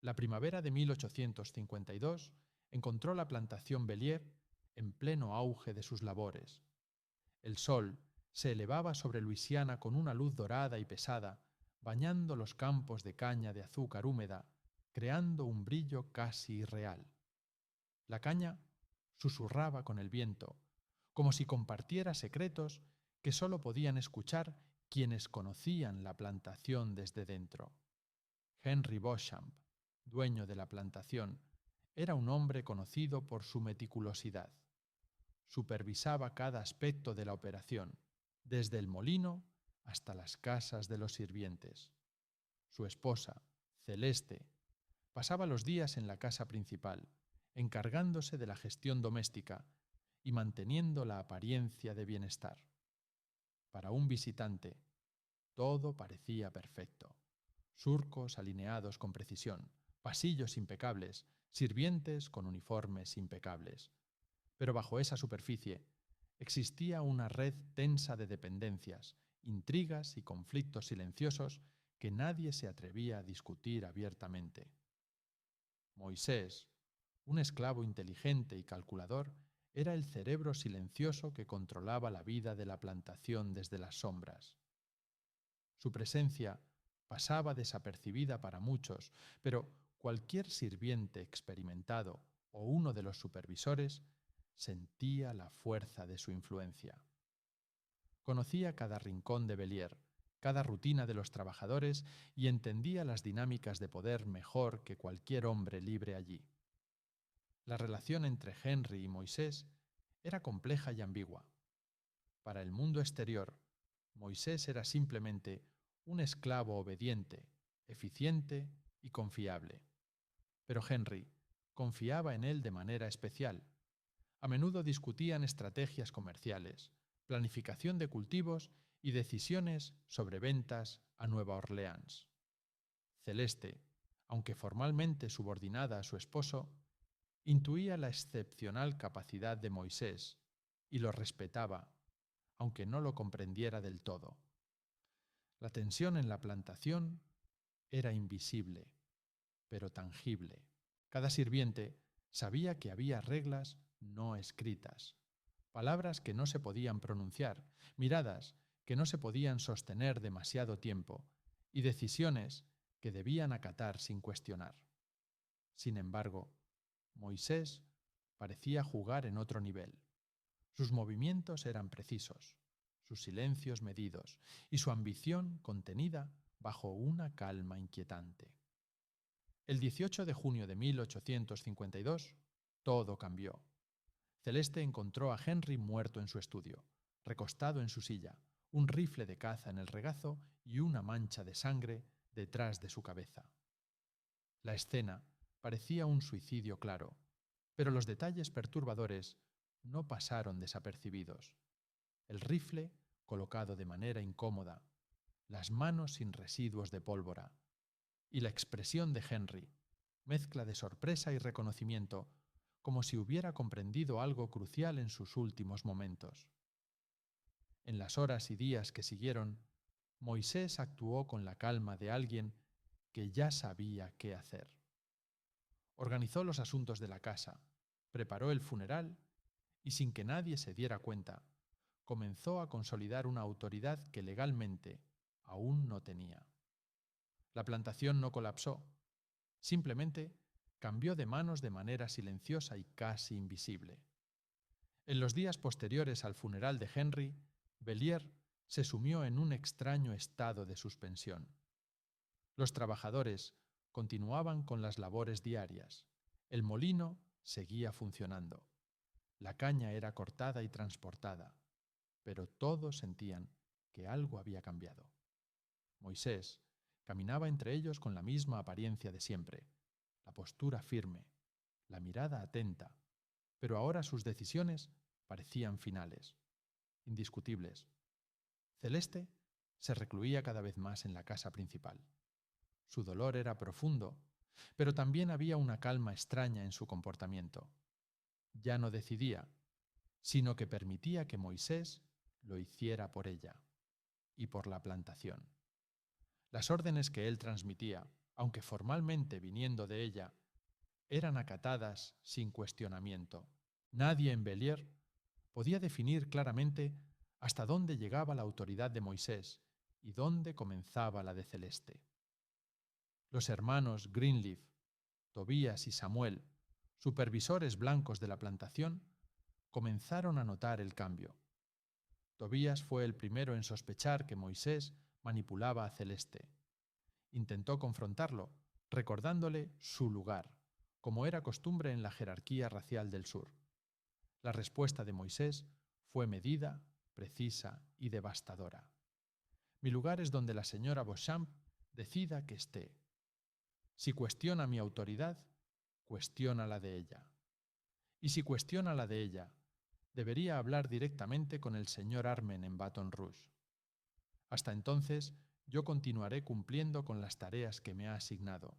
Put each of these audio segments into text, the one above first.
La primavera de 1852 encontró la plantación Bellier en pleno auge de sus labores. El sol se elevaba sobre Luisiana con una luz dorada y pesada, bañando los campos de caña de azúcar húmeda, creando un brillo casi irreal. La caña susurraba con el viento, como si compartiera secretos que sólo podían escuchar quienes conocían la plantación desde dentro. Henry Beauchamp, dueño de la plantación, era un hombre conocido por su meticulosidad. Supervisaba cada aspecto de la operación, desde el molino hasta las casas de los sirvientes. Su esposa, Celeste, pasaba los días en la casa principal, encargándose de la gestión doméstica y manteniendo la apariencia de bienestar. Para un visitante, todo parecía perfecto. Surcos alineados con precisión, pasillos impecables, sirvientes con uniformes impecables. Pero bajo esa superficie existía una red tensa de dependencias, intrigas y conflictos silenciosos que nadie se atrevía a discutir abiertamente. Moisés, un esclavo inteligente y calculador, era el cerebro silencioso que controlaba la vida de la plantación desde las sombras. Su presencia pasaba desapercibida para muchos, pero cualquier sirviente experimentado o uno de los supervisores sentía la fuerza de su influencia. Conocía cada rincón de Bellier, cada rutina de los trabajadores y entendía las dinámicas de poder mejor que cualquier hombre libre allí. La relación entre Henry y Moisés era compleja y ambigua. Para el mundo exterior, Moisés era simplemente un esclavo obediente, eficiente y confiable. Pero Henry confiaba en él de manera especial. A menudo discutían estrategias comerciales, planificación de cultivos y decisiones sobre ventas a Nueva Orleans. Celeste, aunque formalmente subordinada a su esposo, intuía la excepcional capacidad de Moisés y lo respetaba, aunque no lo comprendiera del todo. La tensión en la plantación era invisible, pero tangible. Cada sirviente sabía que había reglas no escritas, palabras que no se podían pronunciar, miradas que no se podían sostener demasiado tiempo y decisiones que debían acatar sin cuestionar. Sin embargo, Moisés parecía jugar en otro nivel. Sus movimientos eran precisos, sus silencios medidos y su ambición contenida bajo una calma inquietante. El 18 de junio de 1852, todo cambió. Celeste encontró a Henry muerto en su estudio, recostado en su silla, un rifle de caza en el regazo y una mancha de sangre detrás de su cabeza. La escena parecía un suicidio claro, pero los detalles perturbadores no pasaron desapercibidos. El rifle colocado de manera incómoda, las manos sin residuos de pólvora, y la expresión de Henry, mezcla de sorpresa y reconocimiento, como si hubiera comprendido algo crucial en sus últimos momentos. En las horas y días que siguieron, Moisés actuó con la calma de alguien que ya sabía qué hacer. Organizó los asuntos de la casa, preparó el funeral y, sin que nadie se diera cuenta, comenzó a consolidar una autoridad que legalmente aún no tenía. La plantación no colapsó, simplemente cambió de manos de manera silenciosa y casi invisible. En los días posteriores al funeral de Henry, Bellier se sumió en un extraño estado de suspensión. Los trabajadores continuaban con las labores diarias. El molino seguía funcionando. La caña era cortada y transportada, pero todos sentían que algo había cambiado. Moisés caminaba entre ellos con la misma apariencia de siempre, la postura firme, la mirada atenta, pero ahora sus decisiones parecían finales, indiscutibles. Celeste se recluía cada vez más en la casa principal. Su dolor era profundo, pero también había una calma extraña en su comportamiento. Ya no decidía, sino que permitía que Moisés lo hiciera por ella y por la plantación. Las órdenes que él transmitía, aunque formalmente viniendo de ella, eran acatadas sin cuestionamiento. Nadie en Bélier podía definir claramente hasta dónde llegaba la autoridad de Moisés y dónde comenzaba la de Celeste. Los hermanos Greenleaf, Tobías y Samuel, supervisores blancos de la plantación, comenzaron a notar el cambio. Tobías fue el primero en sospechar que Moisés manipulaba a Celeste. Intentó confrontarlo, recordándole su lugar, como era costumbre en la jerarquía racial del sur. La respuesta de Moisés fue medida, precisa y devastadora. Mi lugar es donde la señora Beauchamp decida que esté. Si cuestiona mi autoridad, cuestiona la de ella. Y si cuestiona la de ella, debería hablar directamente con el señor Armen en Baton Rouge. Hasta entonces, yo continuaré cumpliendo con las tareas que me ha asignado.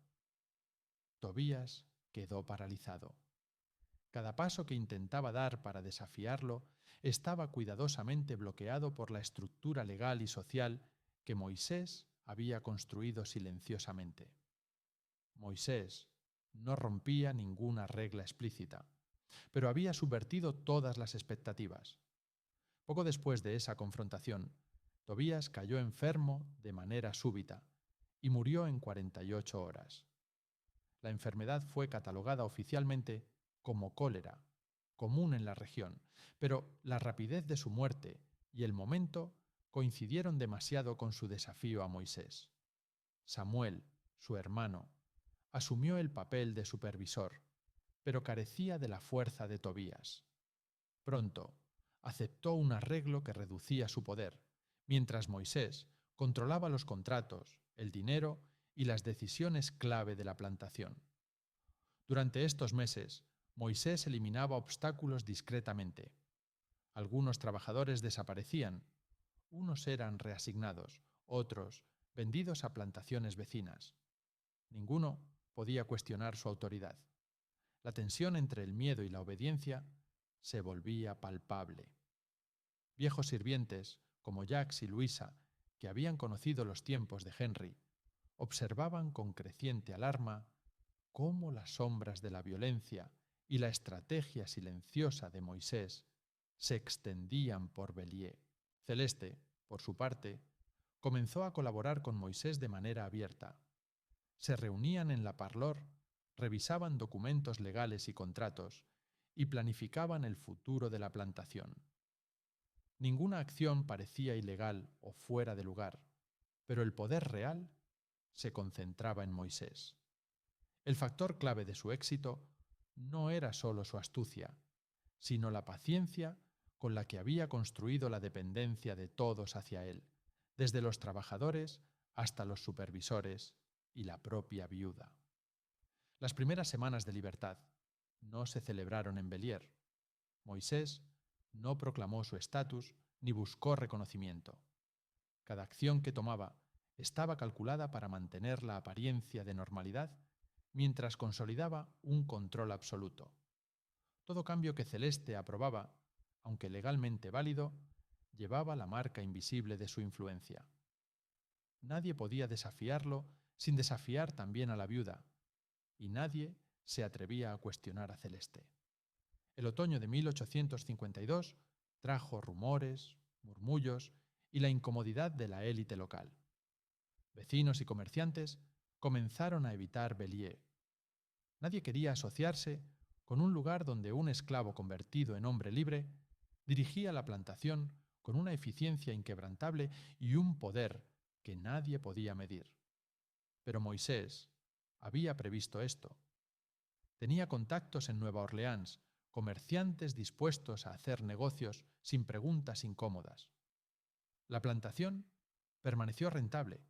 Tobías quedó paralizado. Cada paso que intentaba dar para desafiarlo estaba cuidadosamente bloqueado por la estructura legal y social que Moisés había construido silenciosamente. Moisés no rompía ninguna regla explícita, pero había subvertido todas las expectativas. Poco después de esa confrontación, Tobías cayó enfermo de manera súbita y murió en 48 horas. La enfermedad fue catalogada oficialmente como cólera, común en la región, pero la rapidez de su muerte y el momento coincidieron demasiado con su desafío a Moisés. Samuel, su hermano, asumió el papel de supervisor, pero carecía de la fuerza de Tobías. Pronto, aceptó un arreglo que reducía su poder, mientras Moisés controlaba los contratos, el dinero y las decisiones clave de la plantación. Durante estos meses, Moisés eliminaba obstáculos discretamente. Algunos trabajadores desaparecían, unos eran reasignados, otros vendidos a plantaciones vecinas. Ninguno podía cuestionar su autoridad. La tensión entre el miedo y la obediencia se volvía palpable. Viejos sirvientes, como Jacques y Luisa, que habían conocido los tiempos de Henry, observaban con creciente alarma cómo las sombras de la violencia y la estrategia silenciosa de Moisés se extendían por Bélier. Celeste, por su parte, comenzó a colaborar con Moisés de manera abierta. Se reunían en la parlor, revisaban documentos legales y contratos y planificaban el futuro de la plantación. Ninguna acción parecía ilegal o fuera de lugar, pero el poder real se concentraba en Moisés. El factor clave de su éxito no era solo su astucia, sino la paciencia con la que había construido la dependencia de todos hacia él, desde los trabajadores hasta los supervisores y la propia viuda. Las primeras semanas de libertad no se celebraron en Bélier. Moisés no proclamó su estatus ni buscó reconocimiento. Cada acción que tomaba estaba calculada para mantener la apariencia de normalidad mientras consolidaba un control absoluto. Todo cambio que Celeste aprobaba, aunque legalmente válido, llevaba la marca invisible de su influencia. Nadie podía desafiarlo sin desafiar también a la viuda, y nadie se atrevía a cuestionar a Celeste. El otoño de 1852 trajo rumores, murmullos y la incomodidad de la élite local. Vecinos y comerciantes comenzaron a evitar Bélier. Nadie quería asociarse con un lugar donde un esclavo convertido en hombre libre dirigía la plantación con una eficiencia inquebrantable y un poder que nadie podía medir. Pero Moisés había previsto esto. Tenía contactos en Nueva Orleans, comerciantes dispuestos a hacer negocios sin preguntas incómodas. La plantación permaneció rentable,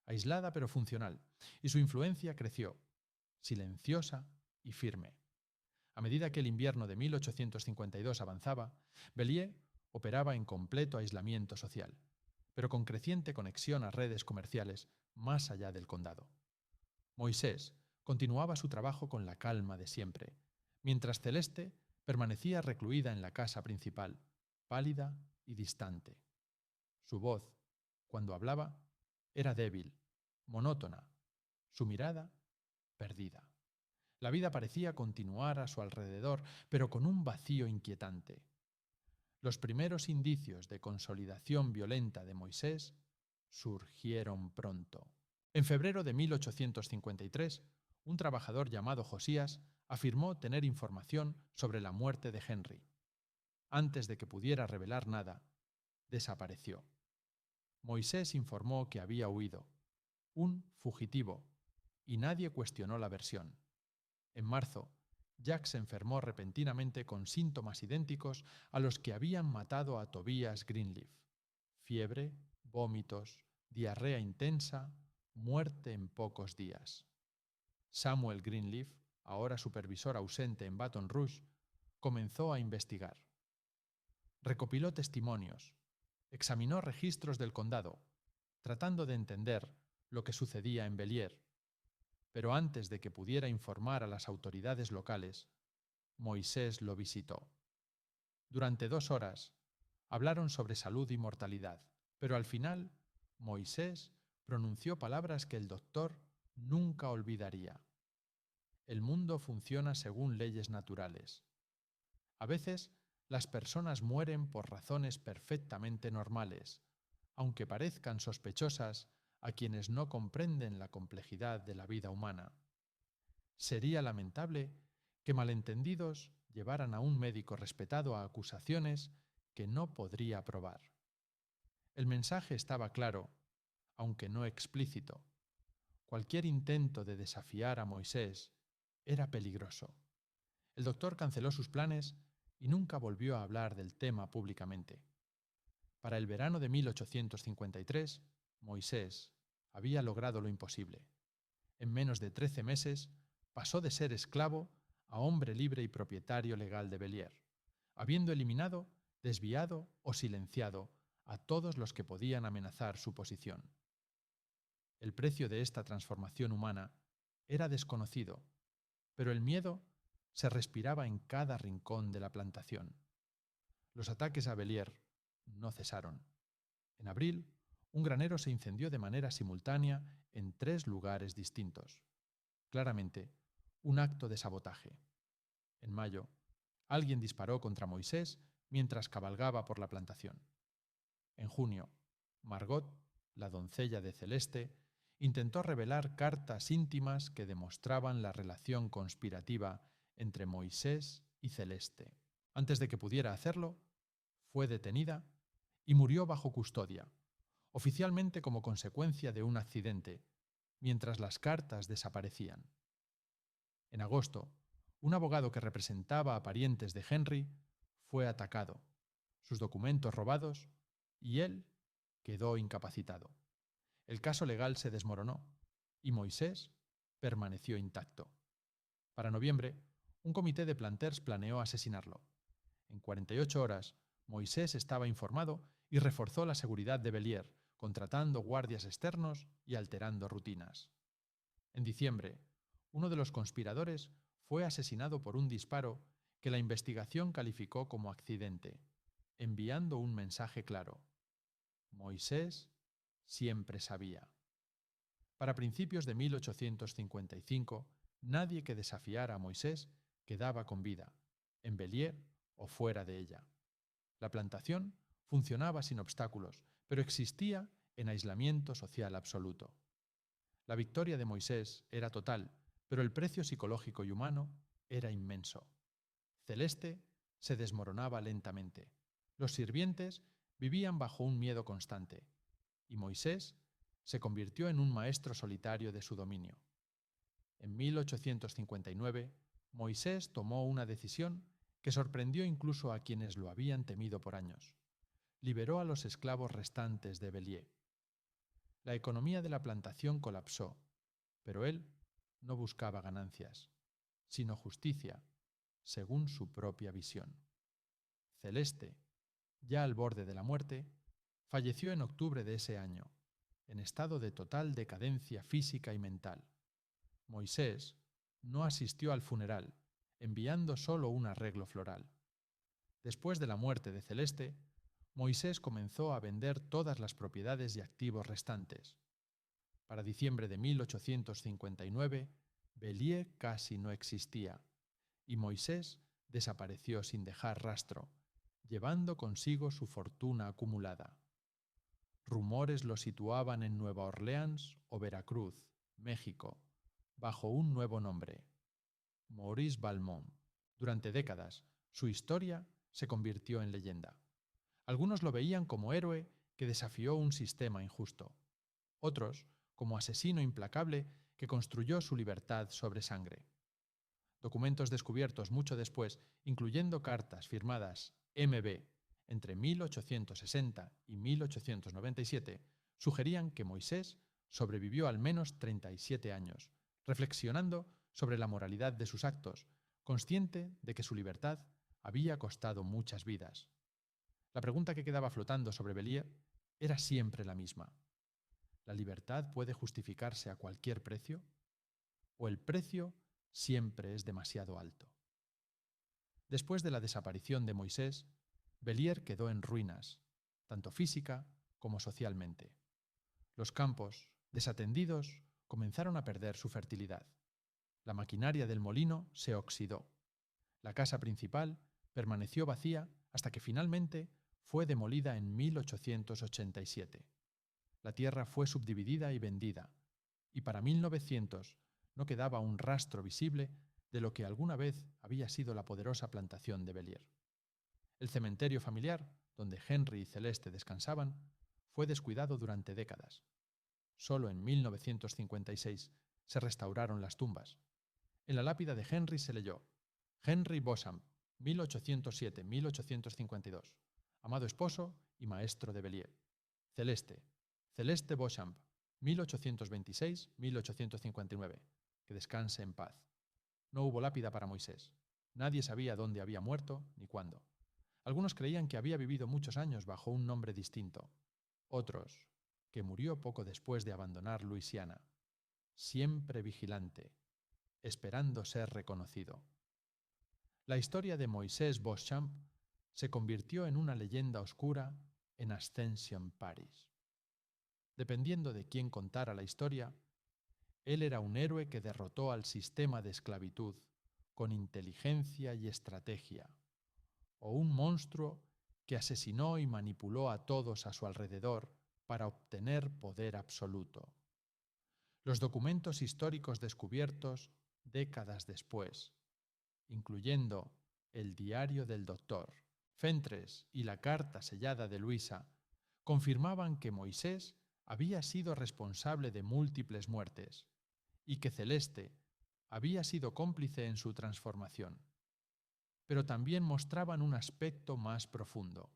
aislada pero funcional, y su influencia creció, silenciosa y firme. A medida que el invierno de 1852 avanzaba, Bélier operaba en completo aislamiento social, pero con creciente conexión a redes comerciales más allá del condado. Moisés continuaba su trabajo con la calma de siempre, mientras Celeste permanecía recluida en la casa principal, pálida y distante. Su voz, cuando hablaba, era débil, monótona. su mirada perdida. La vida parecía continuar a su alrededor, pero con un vacío inquietante. Los primeros indicios de consolidación violenta de Moisés surgieron pronto. En febrero de 1853, un trabajador llamado Josías afirmó tener información sobre la muerte de Henry. Antes de que pudiera revelar nada, desapareció. Moisés informó que había huido, un fugitivo, y nadie cuestionó la versión. En marzo, Jack se enfermó repentinamente con síntomas idénticos a los que habían matado a Tobias Greenleaf: fiebre, vómitos, diarrea intensa, muerte en pocos días. Samuel Greenleaf, ahora supervisor ausente en Baton Rouge, comenzó a investigar. Recopiló testimonios, examinó registros del condado, tratando de entender lo que sucedía en Bellier. Pero antes de que pudiera informar a las autoridades locales, Moisés lo visitó. Durante 2 horas hablaron sobre salud y mortalidad, pero al final Moisés pronunció palabras que el doctor nunca olvidaría. El mundo funciona según leyes naturales. A veces las personas mueren por razones perfectamente normales, aunque parezcan sospechosas a quienes no comprenden la complejidad de la vida humana. Sería lamentable que malentendidos llevaran a un médico respetado a acusaciones que no podría probar. El mensaje estaba claro, aunque no explícito. Cualquier intento de desafiar a Moisés era peligroso. El doctor canceló sus planes y nunca volvió a hablar del tema públicamente. Para el verano de 1853, Moisés había logrado lo imposible. En menos de 13 meses, pasó de ser esclavo a hombre libre y propietario legal de Bellier, habiendo eliminado, desviado o silenciado a todos los que podían amenazar su posición. El precio de esta transformación humana era desconocido, pero el miedo se respiraba en cada rincón de la plantación. Los ataques a Bellier no cesaron. En abril, un granero se incendió de manera simultánea en 3 lugares distintos. Claramente, un acto de sabotaje. En mayo, alguien disparó contra Moisés mientras cabalgaba por la plantación. En junio, Margot, la doncella de Celeste, intentó revelar cartas íntimas que demostraban la relación conspirativa entre Moisés y Celeste. Antes de que pudiera hacerlo, fue detenida y murió bajo custodia, oficialmente como consecuencia de un accidente, mientras las cartas desaparecían. En agosto, un abogado que representaba a parientes de Henry fue atacado, sus documentos robados y él quedó incapacitado. El caso legal se desmoronó y Moisés permaneció intacto. Para noviembre, un comité de planters planeó asesinarlo. En 48 horas, Moisés estaba informado y reforzó la seguridad de Bellier, contratando guardias externos y alterando rutinas. En diciembre, uno de los conspiradores fue asesinado por un disparo que la investigación calificó como accidente, enviando un mensaje claro: Moisés siempre sabía. Para principios de 1855, nadie que desafiara a Moisés quedaba con vida, en Bellier o fuera de ella. La plantación funcionaba sin obstáculos, pero existía en aislamiento social absoluto. La victoria de Moisés era total, pero el precio psicológico y humano era inmenso. Celeste se desmoronaba lentamente. Los sirvientes vivían bajo un miedo constante, y Moisés se convirtió en un maestro solitario de su dominio. En 1859, Moisés tomó una decisión que sorprendió incluso a quienes lo habían temido por años. Liberó a los esclavos restantes de Bellier. La economía de la plantación colapsó, pero él no buscaba ganancias, sino justicia, según su propia visión. Celeste, ya al borde de la muerte, falleció en octubre de ese año, en estado de total decadencia física y mental. Moisés no asistió al funeral, enviando solo un arreglo floral. Después de la muerte de Celeste, Moisés comenzó a vender todas las propiedades y activos restantes. Para diciembre de 1859, Bellier casi no existía, y Moisés desapareció sin dejar rastro, llevando consigo su fortuna acumulada. Rumores lo situaban en Nueva Orleans o Veracruz, México, bajo un nuevo nombre, Maurice Valmont. Durante décadas, su historia se convirtió en leyenda. Algunos lo veían como héroe que desafió un sistema injusto. Otros, como asesino implacable que construyó su libertad sobre sangre. Documentos descubiertos mucho después, incluyendo cartas firmadas MB entre 1860 y 1897, sugerían que Moisés sobrevivió al menos 37 años, reflexionando sobre la moralidad de sus actos, consciente de que su libertad había costado muchas vidas. La pregunta que quedaba flotando sobre Bellier era siempre la misma. ¿La libertad puede justificarse a cualquier precio? ¿O el precio siempre es demasiado alto? Después de la desaparición de Moisés, Bellier quedó en ruinas, tanto física como socialmente. Los campos, desatendidos, comenzaron a perder su fertilidad. La maquinaria del molino se oxidó. La casa principal permaneció vacía hasta que finalmente fue demolida en 1887. La tierra fue subdividida y vendida, y para 1900 no quedaba un rastro visible de lo que alguna vez había sido la poderosa plantación de Bellier. El cementerio familiar, donde Henry y Celeste descansaban, fue descuidado durante décadas. Solo en 1956 se restauraron las tumbas. En la lápida de Henry se leyó: Henry Beauchamp, 1807-1852, amado esposo y maestro de Bellier. Celeste, Celeste Beauchamp, 1826-1859, que descanse en paz. No hubo lápida para Moisés. Nadie sabía dónde había muerto ni cuándo. Algunos creían que había vivido muchos años bajo un nombre distinto. Otros, que murió poco después de abandonar Luisiana, siempre vigilante, esperando ser reconocido. La historia de Moisés Beauchamp se convirtió en una leyenda oscura en Ascension, París. Dependiendo de quién contara la historia, él era un héroe que derrotó al sistema de esclavitud con inteligencia y estrategia, o un monstruo que asesinó y manipuló a todos a su alrededor para obtener poder absoluto. Los documentos históricos descubiertos décadas después, incluyendo el diario del doctor Fentres y la carta sellada de Luisa, confirmaban que Moisés había sido responsable de múltiples muertes y que Celeste había sido cómplice en su transformación. Pero también mostraban un aspecto más profundo.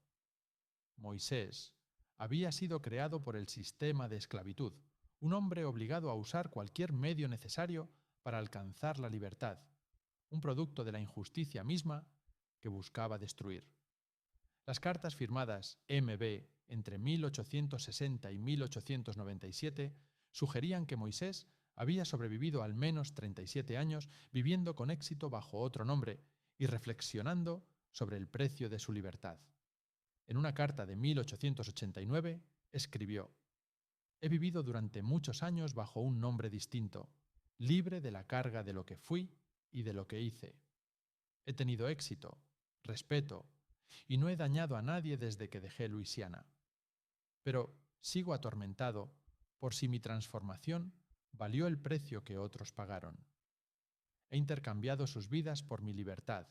Moisés había sido creado por el sistema de esclavitud, un hombre obligado a usar cualquier medio necesario para alcanzar la libertad, un producto de la injusticia misma que buscaba destruir. Las cartas firmadas MB entre 1860 y 1897 sugerían que Moisés había sobrevivido al menos 37 años viviendo con éxito bajo otro nombre y reflexionando sobre el precio de su libertad. En una carta de 1889 escribió: «He vivido durante muchos años bajo un nombre distinto, libre de la carga de lo que fui y de lo que hice. He tenido éxito, respeto, y no he dañado a nadie desde que dejé Luisiana. Pero sigo atormentado por si mi transformación valió el precio que otros pagaron. He intercambiado sus vidas por mi libertad,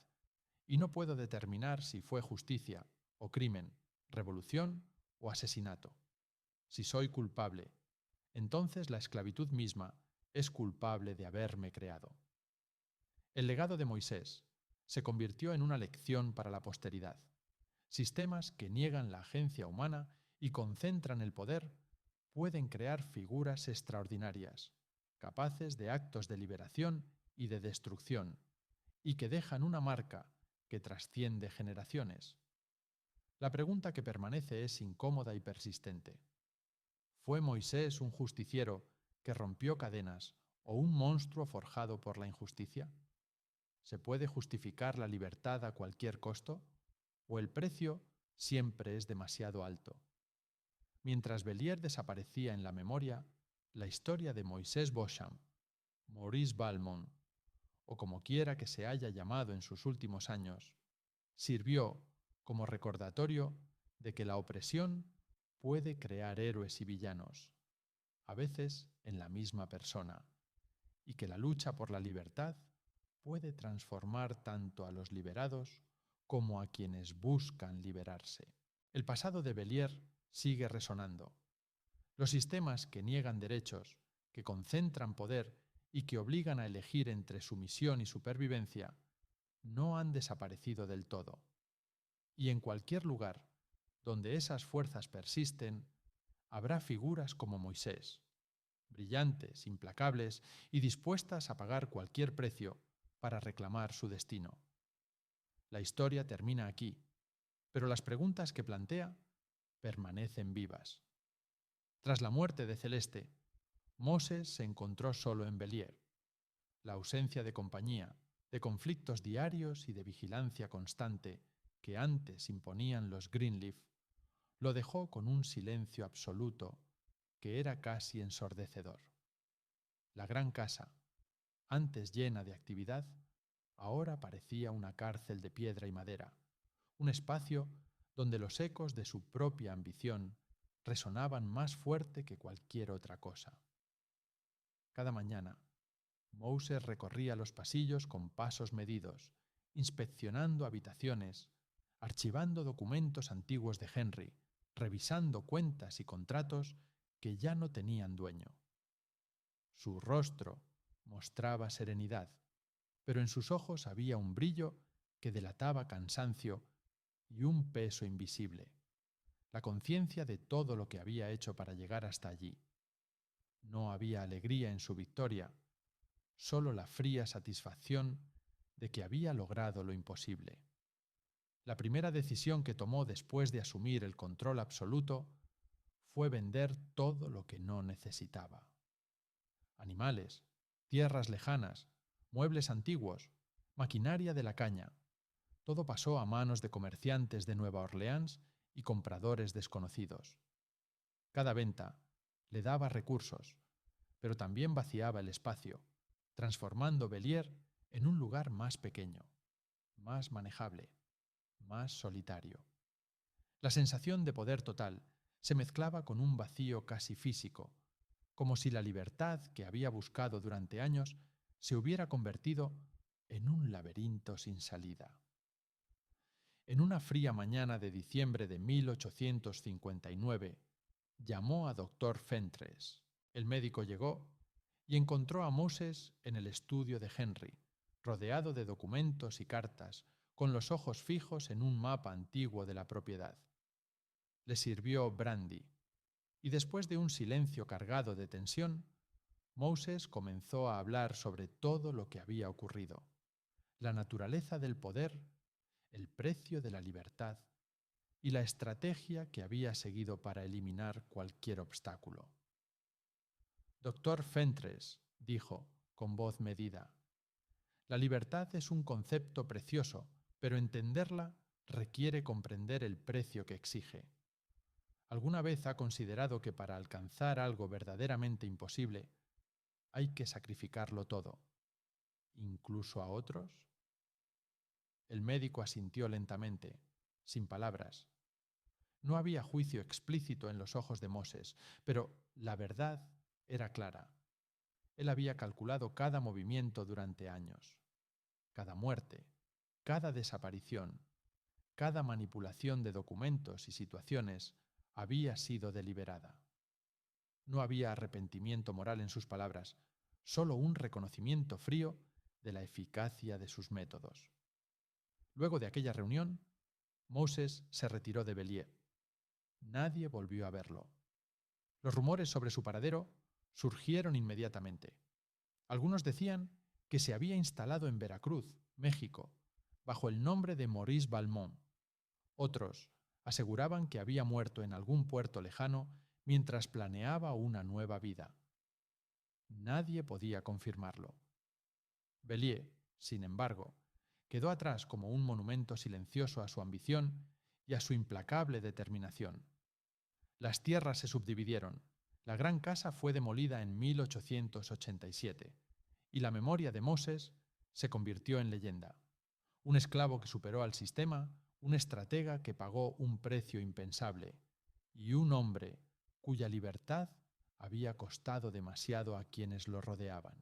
y no puedo determinar si fue justicia o crimen, revolución o asesinato. Si soy culpable, entonces la esclavitud misma es culpable de haberme creado». El legado de Moisés se convirtió en una lección para la posteridad. Sistemas que niegan la agencia humana y concentran el poder pueden crear figuras extraordinarias, capaces de actos de liberación y de destrucción, y que dejan una marca que trasciende generaciones. La pregunta que permanece es incómoda y persistente. ¿Fue Moisés un justiciero que rompió cadenas o un monstruo forjado por la injusticia? ¿Se puede justificar la libertad a cualquier costo? ¿O el precio siempre es demasiado alto? Mientras Bellier desaparecía en la memoria, La historia de Moisés Beauchamp, Maurice Valmont, o como quiera que se haya llamado en sus últimos años, sirvió como recordatorio de que la opresión puede crear héroes y villanos, a veces en la misma persona, y que la lucha por la libertad puede transformar tanto a los liberados como a quienes buscan liberarse. El pasado de Bellier sigue resonando. Los sistemas que niegan derechos, que concentran poder y que obligan a elegir entre sumisión y supervivencia, no han desaparecido del todo. Y en cualquier lugar donde esas fuerzas persisten, habrá figuras como Moisés, brillantes, implacables y dispuestas a pagar cualquier precio para reclamar su destino. La historia termina aquí, pero las preguntas que plantea permanecen vivas. Tras la muerte de Celeste, Moses se encontró solo en Bellier. La ausencia de compañía, de conflictos diarios y de vigilancia constante que antes imponían los Greenleaf, lo dejó con un silencio absoluto que era casi ensordecedor. La gran casa, antes llena de actividad, ahora parecía una cárcel de piedra y madera, un espacio donde los ecos de su propia ambición resonaban más fuerte que cualquier otra cosa. Cada mañana, Moses recorría los pasillos con pasos medidos, inspeccionando habitaciones, archivando documentos antiguos de Henry, revisando cuentas y contratos que ya no tenían dueño. Su rostro mostraba serenidad, pero en sus ojos había un brillo que delataba cansancio y un peso invisible, la conciencia de todo lo que había hecho para llegar hasta allí. No había alegría en su victoria, solo la fría satisfacción de que había logrado lo imposible. La primera decisión que tomó después de asumir el control absoluto fue vender todo lo que no necesitaba. Animales, tierras lejanas, muebles antiguos, maquinaria de la caña. Todo pasó a manos de comerciantes de Nueva Orleans y compradores desconocidos. Cada venta le daba recursos, pero también vaciaba el espacio, transformando Bellier en un lugar más pequeño, más manejable, más solitario. La sensación de poder total se mezclaba con un vacío casi físico, como si la libertad que había buscado durante años se hubiera convertido en un laberinto sin salida. En una fría mañana de diciembre de 1859, llamó a Dr. Fentres. El médico llegó y encontró a Moses en el estudio de Henry, rodeado de documentos y cartas, con los ojos fijos en un mapa antiguo de la propiedad. Le sirvió brandy, y después de un silencio cargado de tensión, Moses comenzó a hablar sobre todo lo que había ocurrido, la naturaleza del poder, el precio de la libertad y la estrategia que había seguido para eliminar cualquier obstáculo. Doctor Fentres, dijo, con voz medida, la libertad es un concepto precioso, pero entenderla requiere comprender el precio que exige. ¿Alguna vez ha considerado que para alcanzar algo verdaderamente imposible hay que sacrificarlo todo, incluso a otros? El médico asintió lentamente, sin palabras. No había juicio explícito en los ojos de Moses, pero la verdad era clara. Él había calculado cada movimiento durante años, cada muerte, cada desaparición, cada manipulación de documentos y situaciones había sido deliberada. No había arrepentimiento moral en sus palabras, solo un reconocimiento frío de la eficacia de sus métodos. Luego de aquella reunión, Moses se retiró de Bellier. Nadie volvió a verlo. Los rumores sobre su paradero surgieron inmediatamente. Algunos decían que se había instalado en Veracruz, México, bajo el nombre de Maurice Valmont. Otros aseguraban que había muerto en algún puerto lejano mientras planeaba una nueva vida. Nadie podía confirmarlo. Bellier, sin embargo, quedó atrás como un monumento silencioso a su ambición y a su implacable determinación. Las tierras se subdividieron, La gran casa fue demolida en 1887 y la memoria de Moses se convirtió en leyenda. Un esclavo que superó al sistema, un estratega que pagó un precio impensable y un hombre cuya libertad había costado demasiado a quienes lo rodeaban.